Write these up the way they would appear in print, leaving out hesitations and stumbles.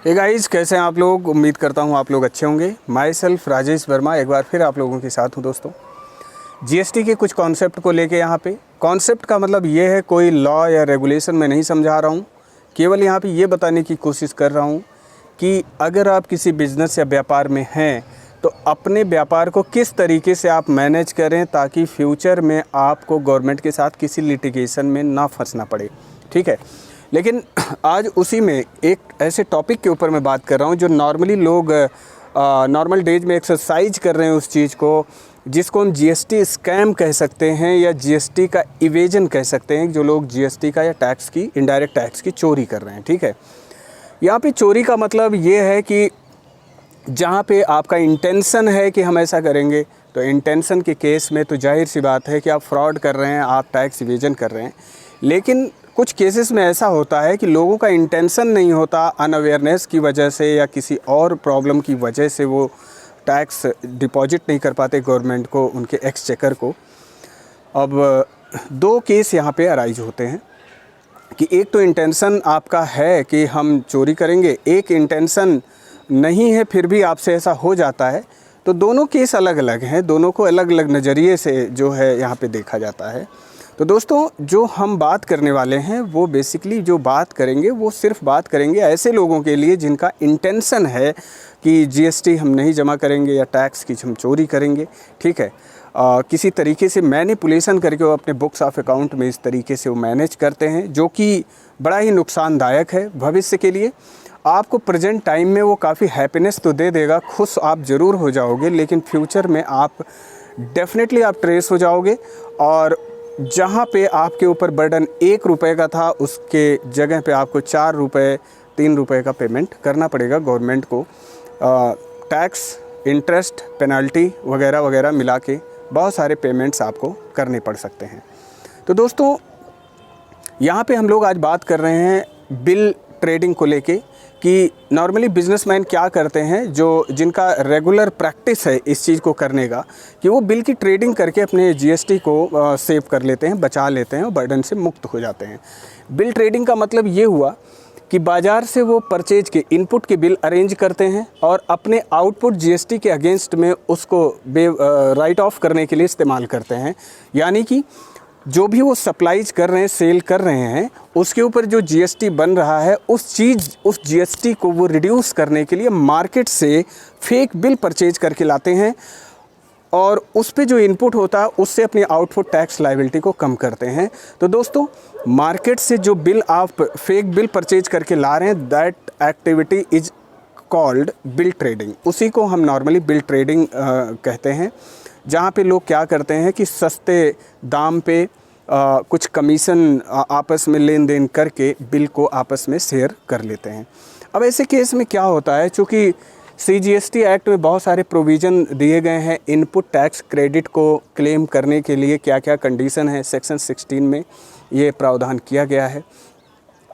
Hey guys, कैसे हैं आप लोग। उम्मीद करता हूं आप लोग अच्छे होंगे। माई सेल्फ राजेश वर्मा एक बार फिर आप लोगों के साथ हूं दोस्तों। जीएसटी के कुछ कॉन्सेप्ट को लेके यहाँ पे, कॉन्सेप्ट का मतलब ये है कोई लॉ या रेगुलेशन में नहीं समझा रहा हूँ, केवल यहाँ पे ये बताने की कोशिश कर रहा हूँ कि अगर आप किसी बिज़नेस या व्यापार में हैं तो अपने व्यापार को किस तरीके से आप मैनेज करें ताकि फ्यूचर में आपको गवर्नमेंट के साथ किसी लिटिगेशन में ना फंसना पड़े। ठीक है, लेकिन आज उसी में एक ऐसे टॉपिक के ऊपर मैं बात कर रहा हूँ जो नॉर्मली लोग नॉर्मल डेज में एक्सरसाइज कर रहे हैं उस चीज़ को, जिसको हम जीएसटी स्कैम कह सकते हैं या जीएसटी का इवेजन कह सकते हैं। जो लोग जीएसटी का या टैक्स की, इनडायरेक्ट टैक्स की चोरी कर रहे हैं। ठीक है, यहाँ पे चोरी का मतलब ये है कि जहाँ पे आपका इंटेंशन है कि हम ऐसा करेंगे, तो इंटेंशन के केस में तो जाहिर सी बात है कि आप फ्रॉड कर रहे हैं, आप टैक्स इवेजन कर रहे हैं। लेकिन कुछ केसेस में ऐसा होता है कि लोगों का इंटेंशन नहीं होता, अनअवेयरनेस की वजह से या किसी और प्रॉब्लम की वजह से वो टैक्स डिपॉजिट नहीं कर पाते गवर्नमेंट को, उनके एक्सचेकर को। अब दो केस यहाँ पे अराइज होते हैं कि एक तो इंटेंशन आपका है कि हम चोरी करेंगे, एक इंटेंशन नहीं है फिर भी आपसे ऐसा हो जाता है। तो दोनों केस अलग अलग हैं, दोनों को अलग अलग नज़रिए से जो है यहाँ पे देखा जाता है। तो दोस्तों, जो हम बात करने वाले हैं वो बेसिकली जो बात करेंगे वो सिर्फ बात करेंगे ऐसे लोगों के लिए जिनका इंटेंशन है कि जीएसटी हम नहीं जमा करेंगे या टैक्स की हम चोरी करेंगे। ठीक है, किसी तरीके से मैनिपुलेशन करके वो अपने बुक्स ऑफ अकाउंट में इस तरीके से वो मैनेज करते हैं, जो कि बड़ा ही नुकसानदायक है भविष्य के लिए। आपको प्रेजेंट टाइम में वो काफ़ी हैप्पीनेस तो दे देगा, खुश आप ज़रूर हो जाओगे, लेकिन फ्यूचर में आप डेफिनेटली आप ट्रेस हो जाओगे और जहाँ पे आपके ऊपर बर्डन 1 रुपये का था उसके जगह पे आपको 4 रुपये 3 रुपये का पेमेंट करना पड़ेगा गवर्नमेंट को। टैक्स, इंटरेस्ट, पेनल्टी वगैरह वगैरह मिला के बहुत सारे पेमेंट्स आपको करने पड़ सकते हैं। तो दोस्तों, यहाँ पे हम लोग आज बात कर रहे हैं बिल ट्रेडिंग को लेके कि नॉर्मली बिजनेसमैन क्या करते हैं, जो जिनका रेगुलर प्रैक्टिस है इस चीज़ को करने का, कि वो बिल की ट्रेडिंग करके अपने जीएसटी को सेव कर लेते हैं, बचा लेते हैं और बर्डन से मुक्त हो जाते हैं। बिल ट्रेडिंग का मतलब ये हुआ कि बाज़ार से वो परचेज के इनपुट के बिल अरेंज करते हैं और अपने आउटपुट जीएसटी के अगेंस्ट में उसको राइट ऑफ करने के लिए इस्तेमाल करते हैं। यानी कि जो भी वो सप्लाईज कर रहे हैं, सेल कर रहे हैं, उसके ऊपर जो जीएसटी बन रहा है उस जीएसटी को वो रिड्यूस करने के लिए मार्केट से फेक बिल परचेज करके लाते हैं और उस पे जो इनपुट होता है उससे अपनी आउटपुट टैक्स लायबिलिटी को कम करते हैं। तो दोस्तों, मार्केट से जो बिल आप फेक बिल परचेज करके ला रहे हैं, that activity is called bill trading. उसी को हम नॉर्मली बिल ट्रेडिंग कहते हैं, जहाँ पे लोग क्या करते हैं कि सस्ते दाम पे कुछ कमीशन आपस में लेन देन करके बिल को आपस में शेयर कर लेते हैं। अब ऐसे केस में क्या होता है, चूँकि सीजीएसटी एक्ट में बहुत सारे प्रोविज़न दिए गए हैं इनपुट टैक्स क्रेडिट को क्लेम करने के लिए क्या क्या कंडीशन है, सेक्शन 16 में ये प्रावधान किया गया है।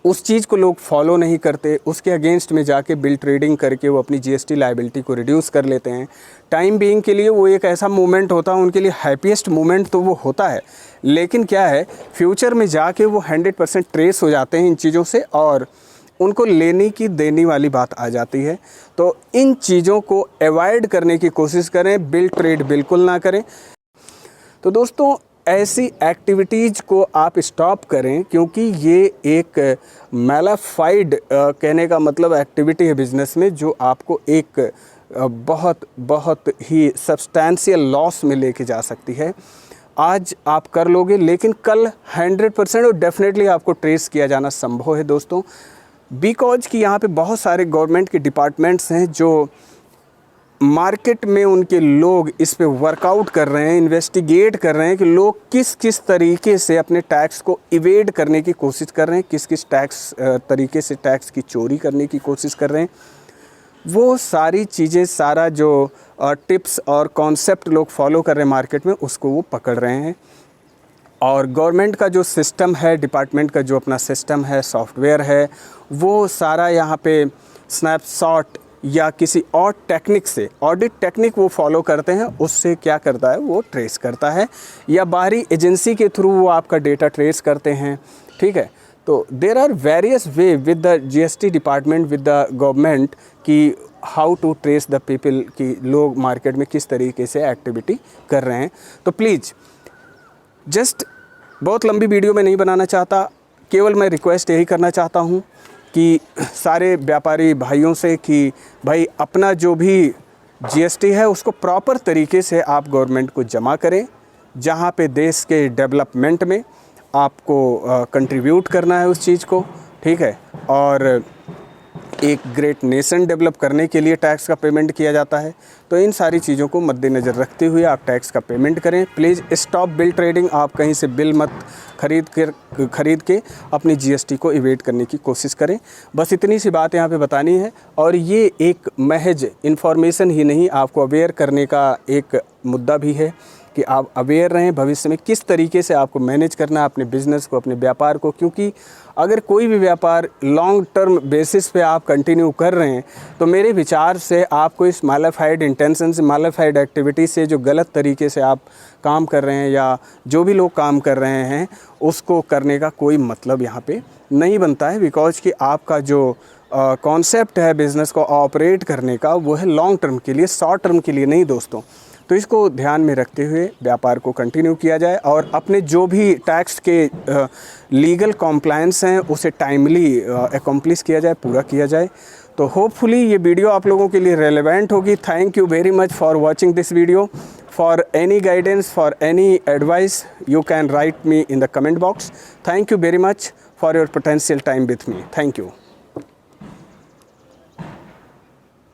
उस चीज़ को लोग फॉलो नहीं करते, उसके अगेंस्ट में जाके बिल ट्रेडिंग करके वो अपनी जीएसटी लायबिलिटी को रिड्यूस कर लेते हैं। टाइम बीइंग के लिए वो एक ऐसा मोमेंट होता है, उनके लिए हैप्पीएस्ट मोमेंट तो वो होता है, लेकिन क्या है, फ्यूचर में जाके वो 100% ट्रेस हो जाते हैं इन चीज़ों से और उनको लेने की देने वाली बात आ जाती है। तो इन चीज़ों को अवॉइड करने की कोशिश करें, बिल ट्रेड बिल्कुल ना करें। तो दोस्तों, ऐसी एक्टिविटीज़ को आप स्टॉप करें, क्योंकि ये एक मैलाफाइड कहने का मतलब एक्टिविटी है बिज़नेस में, जो आपको एक बहुत ही सब्सटेंशियल लॉस में लेके जा सकती है। आज आप कर लोगे, लेकिन कल 100% और डेफिनेटली आपको ट्रेस किया जाना संभव है दोस्तों, बिकॉज कि यहाँ पे बहुत सारे गवर्नमेंट के डिपार्टमेंट्स हैं जो मार्केट में उनके लोग इस पे वर्कआउट कर रहे हैं, इन्वेस्टिगेट कर रहे हैं कि लोग किस किस तरीके से अपने टैक्स को इवेड करने की कोशिश कर रहे हैं, किस किस टैक्स तरीके से टैक्स की चोरी करने की कोशिश कर रहे हैं। वो सारी चीज़ें, सारा जो टिप्स और कॉन्सेप्ट लोग फॉलो कर रहे हैं मार्केट में, उसको वो पकड़ रहे हैं। और गवर्नमेंट का जो सिस्टम है, डिपार्टमेंट का जो अपना सिस्टम है, सॉफ्टवेयर है, वो सारा यहाँ पे स्नैपशॉट या किसी और टेक्निक से, ऑडिट टेक्निक वो फॉलो करते हैं, उससे क्या करता है, वो ट्रेस करता है, या बाहरी एजेंसी के थ्रू वो आपका डेटा ट्रेस करते हैं। ठीक है, तो there are various way with the GST department with the government कि how to trace the people कि लोग मार्केट में किस तरीके से एक्टिविटी कर रहे हैं। तो प्लीज़ जस्ट बहुत लंबी वीडियो में नहीं बनाना चाहता, केवल मैं रिक्वेस्ट यही करना चाहता हूँ कि सारे व्यापारी भाइयों से कि भाई अपना जो भी जीएसटी है उसको प्रॉपर तरीके से आप गवर्नमेंट को जमा करें, जहाँ पे देश के डेवलपमेंट में आपको कंट्रीब्यूट करना है उस चीज़ को, ठीक है। और एक ग्रेट नेशन डेवलप करने के लिए टैक्स का पेमेंट किया जाता है। तो इन सारी चीज़ों को मद्देनज़र रखते हुए आप टैक्स का पेमेंट करें। प्लीज़ स्टॉप बिल ट्रेडिंग, आप कहीं से बिल मत खरीद के अपनी जीएसटी को इवेट करने की कोशिश करें। बस इतनी सी बात यहाँ पे बतानी है। और ये एक महज इन्फॉर्मेशन ही नहीं, आपको अवेयर करने का एक मुद्दा भी है कि आप अवेयर रहें भविष्य में किस तरीके से आपको मैनेज करना है अपने बिज़नेस को, अपने व्यापार को। क्योंकि अगर कोई भी व्यापार लॉन्ग टर्म बेसिस पे आप कंटिन्यू कर रहे हैं तो मेरे विचार से आपको इस मॉडिफाइड इंटेंशन से, मॉडिफाइड एक्टिविटी से, जो गलत तरीके से आप काम कर रहे हैं या जो भी लोग काम कर रहे हैं उसको करने का कोई मतलब यहाँ पे नहीं बनता है। बिकॉज कि आपका जो कॉन्सेप्ट है बिज़नेस को ऑपरेट करने का वो है लॉन्ग टर्म के लिए, शॉर्ट टर्म के लिए नहीं दोस्तों। तो इसको ध्यान में रखते हुए व्यापार को कंटिन्यू किया जाए और अपने जो भी टैक्स के लीगल कॉम्प्लायंस हैं उसे टाइमली एकम्प्लिश किया जाए, पूरा किया जाए। तो होपफुली ये वीडियो आप लोगों के लिए रेलेवेंट होगी। Thank you very much for watching this video. For any guidance, for any advice, you can write me in the comment box. Thank you very much for your potential time with me. Thank you.